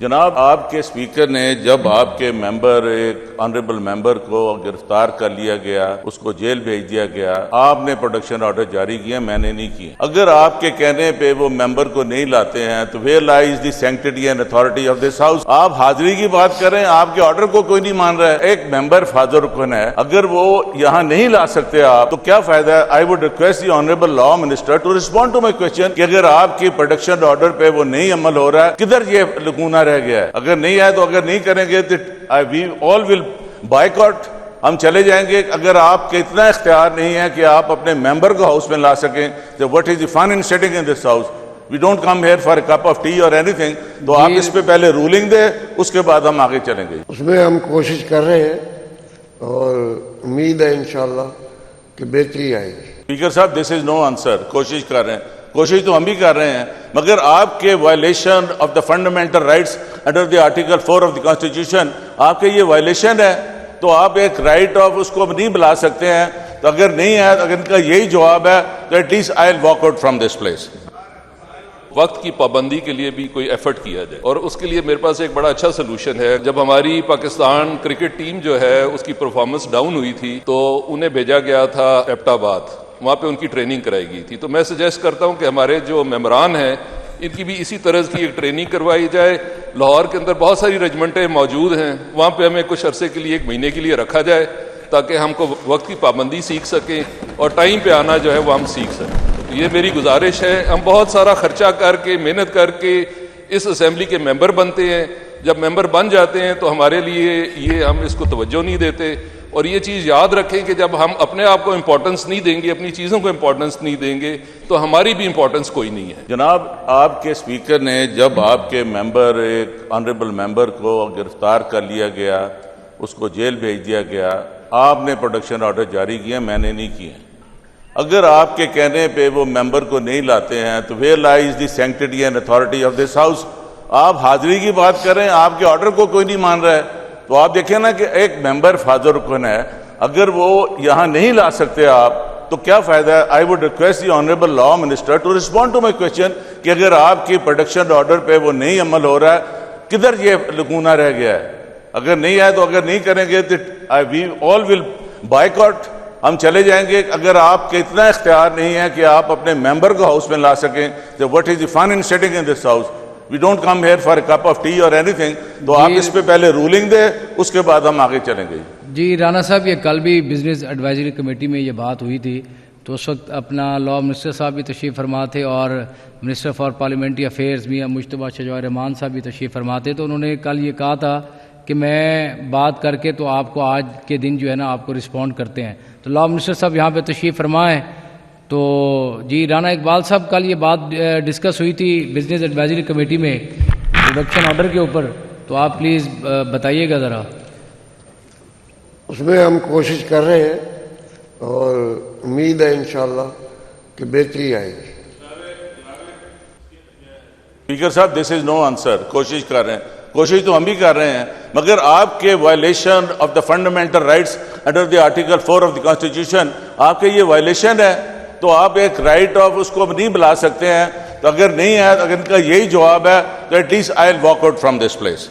जनाब, आपके स्पीकर ने जब आपके मेंबर एक ऑनरेबल मेंबर को गिरफ्तार कर लिया गया, उसको जेल भेज दिया गया, आपने प्रोडक्शन ऑर्डर जारी किया, मैंने नहीं किया। अगर आपके कहने पे वो मेंबर को नहीं लाते हैं तो where lies the sanctity and authority of this house. आप हाजिरी की बात करें, आपके ऑर्डर को कोई नहीं मान रहा है। एक मेंबर फाजर रुकन है, अगर वो यहाँ नहीं ला सकते आप तो क्या फायदा है। I would request the honourable law minister to respond to my question कि अगर आपकी प्रोडक्शन ऑर्डर पे वो नहीं अमल हो रहा है, किधर ये लकूना रह गया है। अगर नहीं आए तो अगर नहीं करेंगे तो वी ऑल विल बायकॉट, हम चले जाएंगे। अगर आपके इतना इख्तियार नहीं है कि आप अपने मेंबर को हाउस में ला सकें तो what is the fun in sitting in this house. We don't come here for a cup of tea और एनीथिंग। तो आप इस पे पहले रूलिंग दे, उसके बाद हम आगे चलेंगे। उसमें हम कोशिश कर रहे हैं और उम्मीद है इंशाल्लाह कि बेहतरी आएगी। स्पीकर साहब, दिस इज नो आंसर। कोशिश कर रहे हैं, कोशिश तो हम भी कर रहे हैं, मगर आपके violation of the fundamental rights under the article 4 of the constitution, आपके ये वायलेशन है तो आप एक राइट ऑफ उसको नहीं बुला सकते हैं। तो अगर नहीं है, अगर इनका यही जवाब है तो at least I will walk out from this place. वक्त की पाबंदी के लिए भी कोई एफर्ट किया जाए, और उसके लिए मेरे पास एक बड़ा अच्छा सोल्यूशन है। जब हमारी पाकिस्तान क्रिकेट टीम जो है उसकी परफॉर्मेंस डाउन हुई थी तो उन्हें भेजा गया था एबटाबाद, वहाँ पे उनकी ट्रेनिंग कराई गई थी। तो मैं सजेस्ट करता हूँ कि हमारे जो मेंबरान हैं इनकी भी इसी तरह की एक ट्रेनिंग करवाई जाए। लाहौर के अंदर बहुत सारी रेजिमेंटें मौजूद हैं, वहाँ पे हमें कुछ अरसे के लिए, एक महीने के लिए रखा जाए ताकि हमको वक्त की पाबंदी सीख सकें और टाइम पे आना जो है वो हम सीख सकें। तो ये मेरी गुजारिश है। हम बहुत सारा खर्चा करके, मेहनत करके इस असेंबली के मेंबर बनते हैं, जब मेंबर बन जाते हैं तो हमारे लिए ये हम इसको तवज्जो नहीं देते। और ये चीज़ याद रखें कि जब हम अपने आप को इम्पोर्टेंस नहीं देंगे, अपनी चीज़ों को इम्पोर्टेंस नहीं देंगे तो हमारी भी इम्पोर्टेंस कोई नहीं है। जनाब, आपके स्पीकर ने जब आपके मेंबर एक ऑनरेबल मेंबर को गिरफ्तार कर लिया गया, उसको जेल भेज दिया गया, आपने प्रोडक्शन ऑर्डर जारी किया, मैंने नहीं किया। अगर आपके कहने पे वो मेंबर को नहीं लाते हैं तो where lies the sanctity and authority of this house. आप हाजिरी की बात करें, आपके ऑर्डर को कोई नहीं मान रहा है। तो आप देखें ना कि एक मेंबर फाजर रुकन है, अगर वो यहाँ नहीं ला सकते आप तो क्या फायदा है। I would request the honourable law minister to respond to my question कि अगर आपकी प्रोडक्शन ऑर्डर पे वो नहीं अमल हो रहा है, किधर ये लकूना रह गया है। अगर नहीं आए तो अगर नहीं करेंगे तो वी ऑल विल बायकॉट, हम चले जाएंगे। अगर आपके इतना इख्तियार नहीं है कि आप अपने मेंबर को हाउस में ला सकें तो what is the fun in sitting in this house. We don't come here for a cup of tea और एनीथिंग। तो आप इस पे पहले रूलिंग दे, उसके बाद हम आगे चलेंगे। जी राना साहब, ये कल भी बिजनेस एडवाइजरी कमेटी में ये बात हुई थी, तो उस वक्त अपना लॉ मिनिस्टर साहब भी तशरीफ़ फरमा थे और मिनिस्टर फॉर पार्लियामेंट्री अफेयर्स मियां मुश्तबा शजवा रहमान साहब भी तशरीफ़ फरमा थे। तो उन्होंने कल ये कहा था कि मैं बात करके तो आपको आज के दिन जो है ना आपको रिस्पॉन्ड करते हैं। तो लॉ मिनिस्टर साहब यहाँ पे तशरीफ़ फरमाएँ। तो जी राना इकबाल साहब, कल ये बात डिस्कस हुई थी बिजनेस एडवाइजरी कमेटी में प्रोडक्शन ऑर्डर के ऊपर, तो आप प्लीज़ बताइएगा ज़रा। उसमें हम कोशिश कर रहे हैं और उम्मीद है इंशाल्लाह कि बेहतरी आएगी। स्पीकर साहब, दिस इज नो आंसर। कोशिश कर रहे हैं, कोशिश तो हम भी कर रहे हैं, मगर आपके violation of the fundamental rights under the article 4 of the constitution, आपके ये वायलेशन है तो आप एक राइट ऑफ उसको नहीं बुला सकते हैं। तो अगर नहीं है, अगर इनका यही जवाब है तो at least I will walk out from this place.